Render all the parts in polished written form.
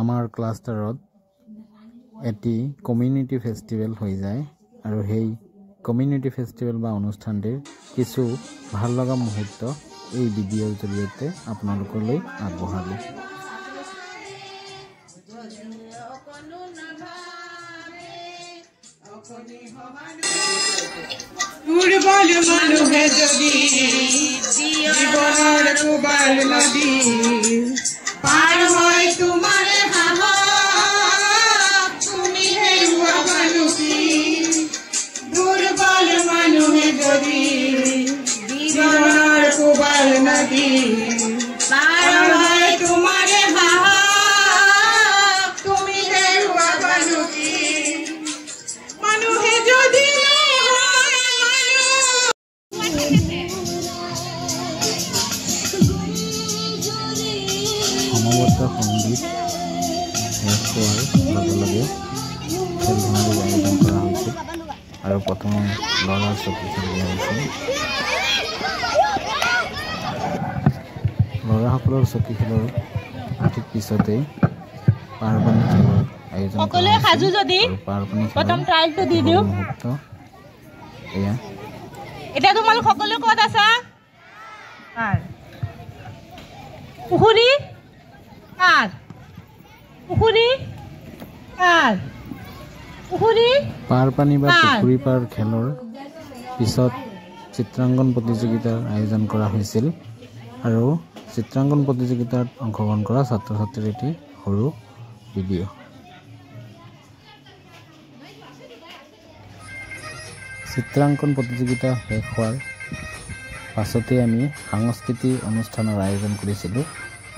আমাৰ ক্লাষ্টাৰত এটি community festival হৈ যায় আৰু সেই কমিউনিটি ফেষ্টিভেল বা অনুষ্ঠানটিৰ কিছু ভাল লগা মুহূৰ্ত এই ভিডিঅ'ৰ জৰিয়তে আপোনালোকলৈ আগবঢ়ালোঁ। দুৰ্বল মানুহে যদি জীবনেৰ কুবাল নদী পাৰ হয় তোমাৰ সাহস তুমি হেৰুৱা মানুকি দুৰ্বল মানুহে যদি জীবনেৰ কুবাল নদী পাৰ হয় তোমাৰ সাহস তুমি হেৰুৱা মানুকি মানুহে যদি সমবেত সংগীত শেষ হোৱাৰ লগে লগে খেল ধেমালিৰ আয়োজন কৰা হৈছিল আৰু প্ৰথমে ল'ৰাৰ চকী খেল দিয়া হৈছিল। ল'ৰাসকলৰ চকী খেলৰ ঠিক পিছতেই পাৰপানী খেলৰ আয়োজন কৰা হৈছিল আৰু পাৰপানী খেলৰ মুহূৰ্ত এয়া। এতিয়া তোমালোক সকলো ক'ত আছা? পুখুৰী কাৰ? পুখুৰী কাৰ? পুখুৰী পাৰপানী বা পুখুৰী পাৰ খেলৰ পিছত চিত্ৰাংকন প্ৰতিযোগিতাৰ আয়োজন কৰা হৈছিল আৰু চিত্ৰাংকন প্ৰতিযোগিতাত অংশগ্ৰহণ কৰা ছাত্ৰ ছাত্ৰীৰ এটি সৰু ভিডিঅ'। চিত্ৰাংকন প্ৰতিযোগিতা শেষ হোৱাৰ পাছতে আমি সাংস্কৃতিক অনুষ্ঠানৰ আয়োজন কৰিছিলোঁ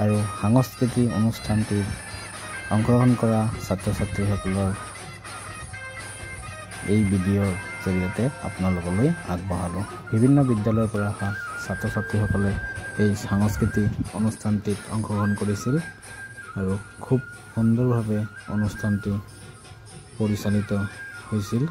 আৰু সাংস্কৃতিক অনুষ্ঠানটিত অংশগ্ৰহণ কৰা ছাত্ৰ ছাত্ৰীসকলৰ এই ভিডিঅ'ৰ জৰিয়তে আপোনালোকলৈ আগবঢ়ালোঁ। বিভিন্ন বিদ্যালয়ৰ পৰা অহা ছাত্ৰ ছাত্ৰীসকলে এই সাংস্কৃতিক অনুষ্ঠানটিত অংশগ্ৰহণ কৰিছিল আৰু খুব সুন্দৰভাৱে অনুষ্ঠানটি পৰিচালিত হৈছিল।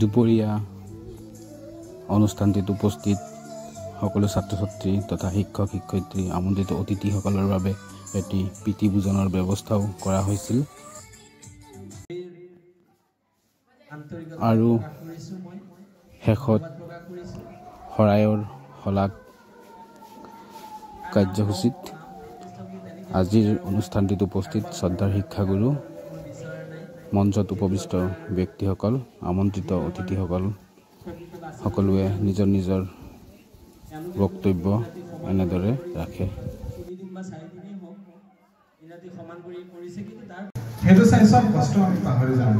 দুপৰীয়া অনুষ্ঠানটিত উপস্থিত সকলো ছাত্ৰ ছাত্ৰী তথা শিক্ষক শিক্ষয়িত্ৰী আমন্ত্ৰিত অতিথিসকলৰ বাবে এটি প্ৰীতি ভোজনৰ ব্যৱস্থাও কৰা হৈছিল আৰু শেষত শৰাইৰ শলাগ কাৰ্যসূচীত আজিৰ অনুষ্ঠানটিত উপস্থিত শ্ৰদ্ধাৰ শিক্ষাগুৰু মঞ্চত উপবিষ্ট ব্যক্তিসকল আমন্ত্ৰিত অতিথিসকল সকলোৱে নিজৰ নিজৰ বক্তব্য এনেদৰে ৰাখে সেইটো চাই সব কষ্ট আমি পাহৰি যাওঁ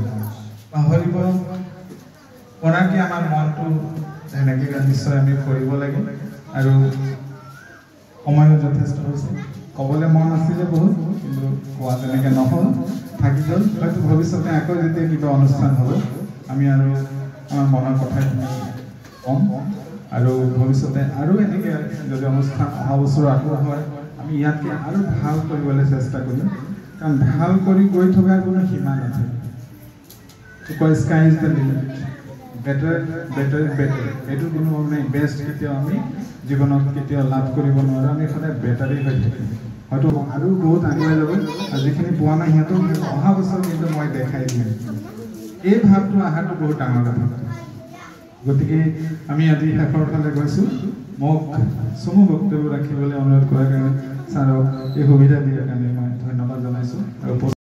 পাহৰিব পৰাকে আমাৰ মনটো এনেকৈ নিশ্চয় আমি কৰিব লাগে আৰু সময়ো যথেষ্ট হৈছে ক'বলৈ মন আছিলে বহুত কিন্তু কোৱা তেনেকৈ নহ'ল থাকি গ'ল হয়তো ভৱিষ্যতে আকৌ যেতিয়া কিবা অনুষ্ঠান হ'ব আমি আৰু আমাৰ মনৰ কথাখিনি ক'ম আৰু ভৱিষ্যতে আৰু এনেকৈ যদি অনুষ্ঠান অহা বছৰ আকৌ হয় আমি ইয়াতকৈ আৰু ভাল কৰিবলৈ চেষ্টা কৰিম কাৰণ ভাল কৰি গৈ থকাৰ কোনো সীমা নাথাকে কয় sky is the limit better better better এইটো কোনো মানে বেষ্ট কেতিয়াও আমি জীৱনত কেতিয়াও লাভ কৰিব নোৱাৰোঁ আমি সদায় বেটাৰেই হৈ থাকিম হয়তো আৰু বহুত আগুৱাই যাব আৰু যিখিনি পোৱা নাই সিহঁতক অহা বছৰ কিন্তু মই দেখাই দিম এই ভাৱটো অহাটো বহুত ডাঙৰ কথা গতিকে আমি আজি শেষৰ ফালে গৈছোঁ মোক চমু বক্তব্য ৰাখিবলৈ অনুৰোধ কৰাৰ কাৰণে ছাৰক এই সুবিধা দিয়াৰ কাৰণে মই ধন্যবাদ জনাইছোঁ আৰু